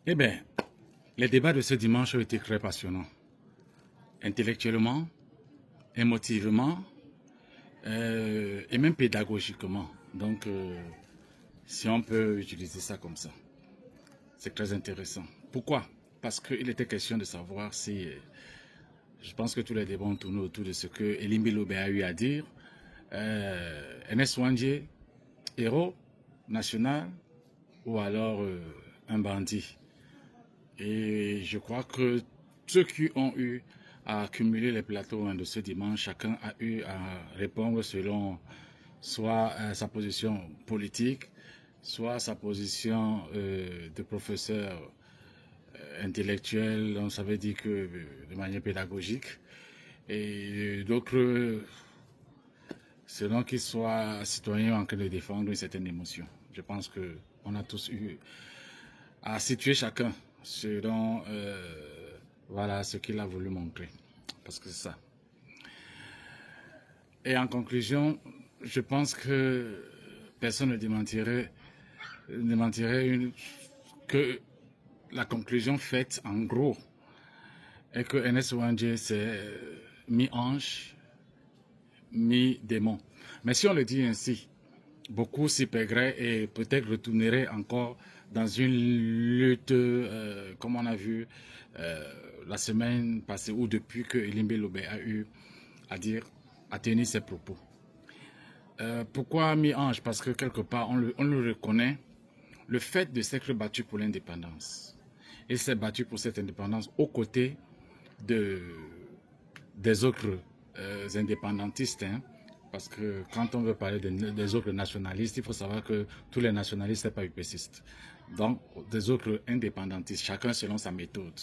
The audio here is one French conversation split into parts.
Eh bien, les débats de ce dimanche ont été très passionnants. Intellectuellement, émotivement et même pédagogiquement. Donc, si on peut utiliser ça comme ça, c'est très intéressant. Pourquoi? Parce qu'il était question de savoir si... je pense que tous les débats ont tourné autour de ce que Elimbi Lobe a eu à dire. Ernest Ouandjé, héros national ou alors un bandit. Et je crois que ceux qui ont eu à accumuler les plateaux de ce dimanche, chacun a eu à répondre selon soit sa position politique, soit sa position de professeur intellectuel, on savait dire que de manière pédagogique, et d'autres selon qu'ils soient citoyens en train de défendre une certaine émotion. Je pense qu'on a tous eu à situer chacun selon voilà, ce qu'il a voulu montrer. Parce que c'est ça. Et en conclusion, je pense que personne ne démentirait que la conclusion faite en gros est que Ernest Ouandjé c'est mi-ange, mi-démon. Mais si on le dit ainsi, beaucoup s'y perdraient et peut-être retourneraient encore dans une lutte, comme on a vu la semaine passée ou depuis que Elimbi Lobe a eu à tenir ses propos. Pourquoi mi-ange? Parce que quelque part, on le reconnaît, le fait de s'être battu pour l'indépendance. Il s'est battu pour cette indépendance aux côtés des autres indépendantistes, hein, parce que quand on veut parler des autres nationalistes, il faut savoir que tous les nationalistes ne sont pas UPCistes. Donc, des autres indépendantistes, chacun selon sa méthode.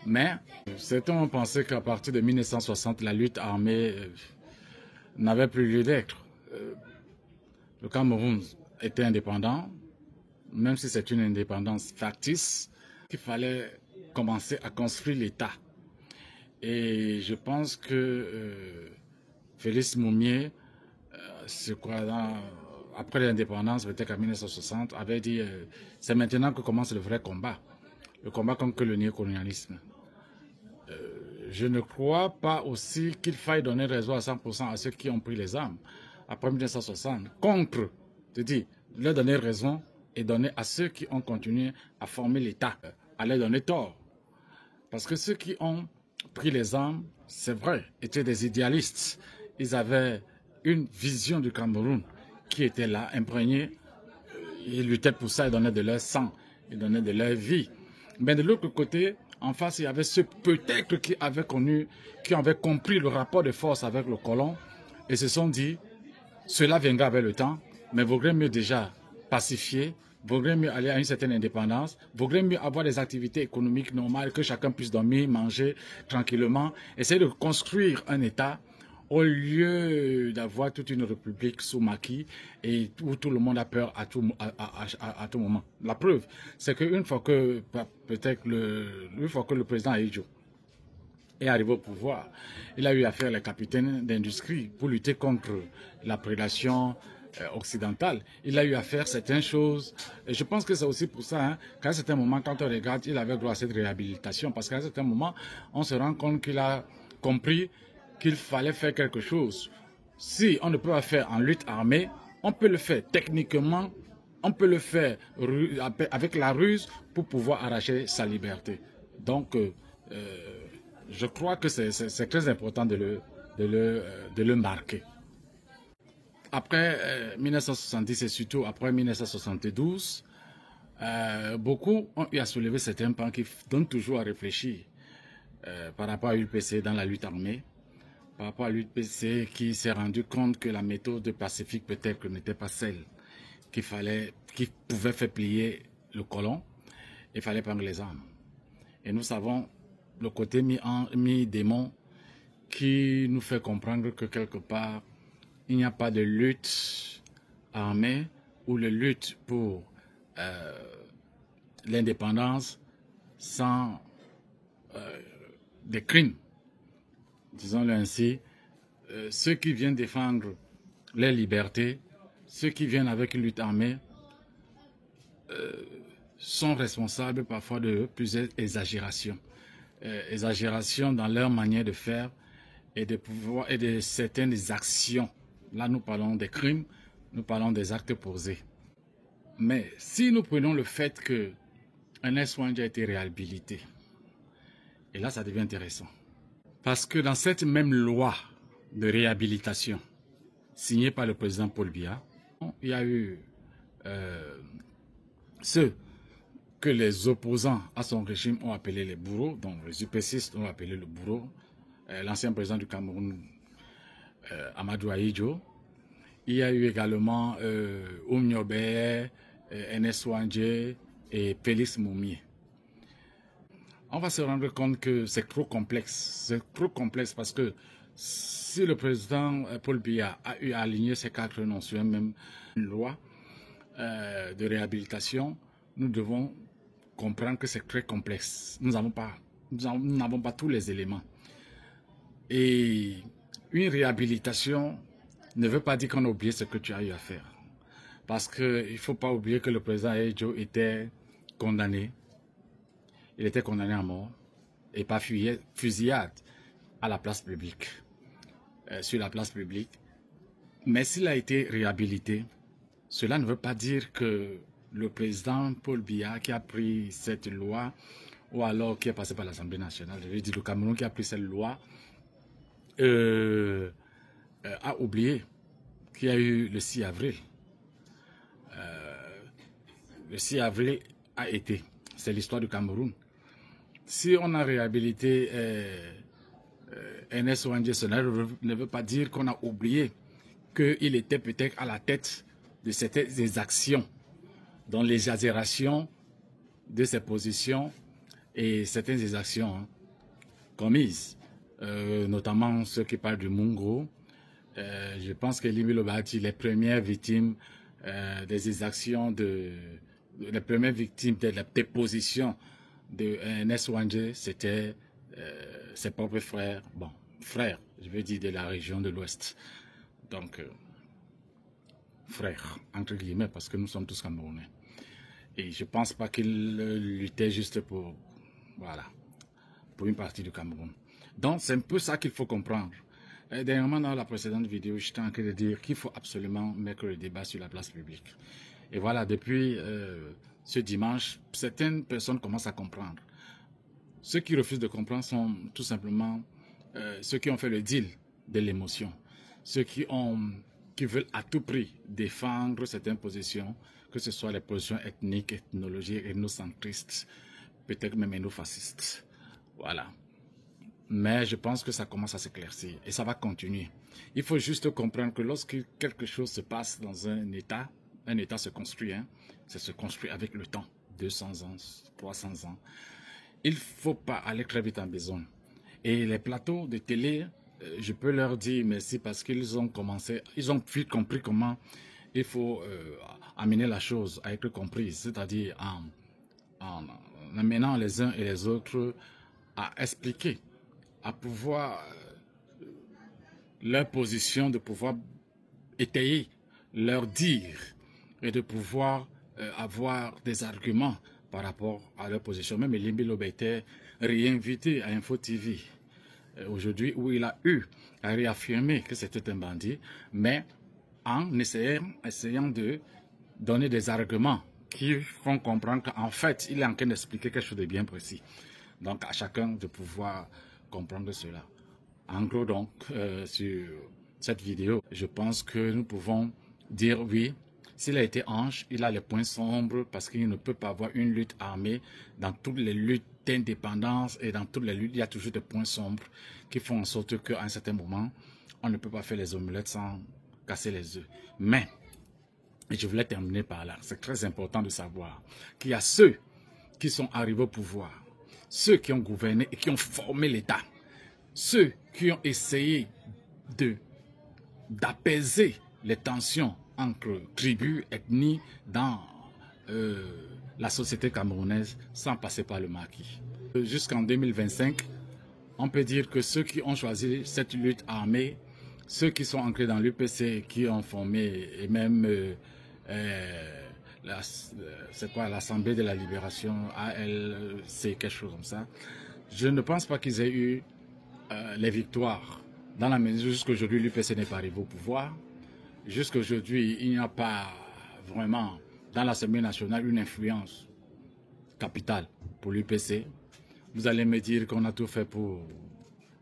Mais certains ont pensé qu'à partir de 1960, la lutte armée n'avait plus lieu d'être. Le Cameroun était indépendant, même si c'est une indépendance factice, qu'il fallait commencer à construire l'État. Et je pense que Félix Moumié, après l'indépendance, peut-être en 1960, avait dit c'est maintenant que commence le vrai combat. Le combat contre le néocolonialisme. Je ne crois pas aussi qu'il faille donner raison à 100% à ceux qui ont pris les armes après 1960. Contre, je dis, leur donner raison et donner à ceux qui ont continué à former l'État, à leur donner tort. Parce que ceux qui ont pris les armes, c'est vrai, étaient des idéalistes. Ils avaient une vision du Cameroun qui était là, imprégnée. Ils luttaient pour ça, ils donnaient de leur sang, ils donnaient de leur vie. Mais de l'autre côté, en face, il y avait ceux peut-être qui avaient compris le rapport de force avec le colon et se sont dit, cela viendra avec le temps, mais vaudrait mieux déjà pacifier, vaudrait mieux aller à une certaine indépendance, vaudrait mieux avoir des activités économiques normales, que chacun puisse dormir, manger tranquillement, essayer de construire un État au lieu d'avoir toute une république sous maquis et où tout le monde a peur à tout moment. La preuve, c'est qu'une fois que le président Ahidjo est arrivé au pouvoir, il a eu à faire les capitaines d'industrie pour lutter contre la prédation occidentale. Il a eu à faire certaines choses. Et je pense que c'est aussi pour ça qu'à un certain moment, quand on regarde, il avait droit à cette réhabilitation. Parce qu'à un certain moment, on se rend compte qu'il a compris qu'il fallait faire quelque chose. Si on ne peut pas faire en lutte armée, on peut le faire techniquement, on peut le faire avec la ruse pour pouvoir arracher sa liberté. Donc, je crois que c'est très important de le marquer. Après 1970 et surtout après 1972, beaucoup ont eu à soulever certains points qui donnent toujours à réfléchir par rapport à l'UPC dans la lutte armée, par rapport à l'UPC qui s'est rendu compte que la méthode pacifique peut-être n'était pas celle qui pouvait faire plier le colon. Il fallait prendre les armes. Et nous savons le côté mi-démon qui nous fait comprendre que quelque part, il n'y a pas de lutte armée ou de lutte pour l'indépendance sans des crimes. Disons-le ainsi, ceux qui viennent défendre les libertés, ceux qui viennent avec une lutte armée, sont responsables parfois de plusieurs exagérations. Exagérations dans leur manière de faire et de pouvoir et de certaines actions. Là, nous parlons des crimes, nous parlons des actes posés. Mais si nous prenons le fait que Ernest Ouandja a été réhabilité, et là, ça devient intéressant. Parce que dans cette même loi de réhabilitation, signée par le président Paul Biya, il y a eu ceux que les opposants à son régime ont appelé les bourreaux, donc les UPCistes ont appelé le bourreau, l'ancien président du Cameroun, Amadou Ahidjo. Il y a eu également Oumniobé, Ernest Ouandja et Félix Moumié. On va se rendre compte que c'est trop complexe. C'est trop complexe parce que si le président Paul Biya a eu à aligner ces 4 noms sur même une loi de réhabilitation, nous devons comprendre que c'est très complexe. Nous n'avons pas tous les éléments. Et une réhabilitation ne veut pas dire qu'on a oublié ce que tu as eu à faire. Parce qu'il ne faut pas oublier que le président Ahidjo était condamné. Il était condamné à mort et par fusillade à la place publique, sur la place publique. Mais s'il a été réhabilité, cela ne veut pas dire que le président Paul Biya qui a pris cette loi, ou alors qui est passé par l'Assemblée nationale, je veux dire le Cameroun qui a pris cette loi, a oublié qu'il y a eu le 6 avril. Le 6 avril a été, c'est l'histoire du Cameroun. Si on a réhabilité Ernest Ouandja, cela ne veut pas dire qu'on a oublié qu'il était peut-être à la tête de certaines actions, dans l'exagération de ses positions et certaines des actions commises, notamment ceux qui parlent du Mungro. Je pense que Libi Lobati, les premières victimes des exactions, les premières victimes des positions de Ernest Ouandja, c'était ses propres frères, frères, je veux dire de la région de l'Ouest. Donc, frères, entre guillemets, parce que nous sommes tous Camerounais. Et je ne pense pas qu'il luttait juste pour, voilà, pour une partie du Cameroun. Donc, c'est un peu ça qu'il faut comprendre. Et dernièrement, dans la précédente vidéo, j'étais en train de dire qu'il faut absolument mettre le débat sur la place publique. Et voilà, depuis ce dimanche, certaines personnes commencent à comprendre. Ceux qui refusent de comprendre sont tout simplement ceux qui ont fait le deal de l'émotion. Ceux qui veulent à tout prix défendre certaines positions, que ce soit les positions ethniques, ethnologiques, ethnocentristes, peut-être même ethnofascistes. Voilà. Mais je pense que ça commence à s'éclaircir et ça va continuer. Il faut juste comprendre que lorsque quelque chose se passe dans un État se construit, ça se construit avec le temps, 200 ans, 300 ans. Il ne faut pas aller très vite en besogne. Et les plateaux de télé, je peux leur dire merci parce qu'ils ont commencé, ils ont vite compris comment il faut amener la chose à être comprise, c'est-à-dire en amenant les uns et les autres à expliquer, à pouvoir leur position, de pouvoir étayer, leur dire et de pouvoir avoir des arguments par rapport à leur position. Même Limbi Lobé était réinvité à Info TV aujourd'hui où il a eu à réaffirmer que c'était un bandit, mais en essayant de donner des arguments qui font comprendre qu'en fait, il est en train d'expliquer quelque chose de bien précis. Donc, à chacun de pouvoir comprendre cela. En gros, donc, sur cette vidéo, je pense que nous pouvons dire oui, s'il a été ange, il a les points sombres parce qu'il ne peut pas avoir une lutte armée. Dans toutes les luttes d'indépendance et dans toutes les luttes, il y a toujours des points sombres qui font en sorte qu'à un certain moment, on ne peut pas faire les omelettes sans casser les œufs. Mais, et je voulais terminer par là, c'est très important de savoir qu'il y a ceux qui sont arrivés au pouvoir, ceux qui ont gouverné et qui ont formé l'État, ceux qui ont essayé d'apaiser les tensions entre tribus, ethnies dans la société camerounaise sans passer par le maquis. Jusqu'en 2025, on peut dire que ceux qui ont choisi cette lutte armée, ceux qui sont ancrés dans l'UPC, qui ont formé et même c'est quoi, l'Assemblée de la Libération, ALC, quelque chose comme ça. Je ne pense pas qu'ils aient eu les victoires. Dans la mesure jusqu'aujourd'hui, l'UPC n'est pas arrivé au pouvoir. Jusqu'aujourd'hui, il n'y a pas vraiment dans l'Assemblée nationale une influence capitale pour l'UPC. Vous allez me dire qu'on a tout fait pour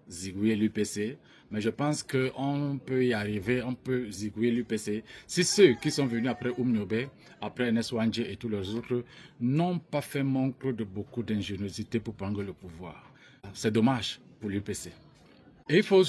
zigouiller l'UPC, mais je pense qu'on peut y arriver, on peut zigouiller l'UPC si ceux qui sont venus après Oumniobe, après Neswandje et tous les autres n'ont pas fait montre de beaucoup d'ingéniosité pour prendre le pouvoir. C'est dommage pour l'UPC. Et il faut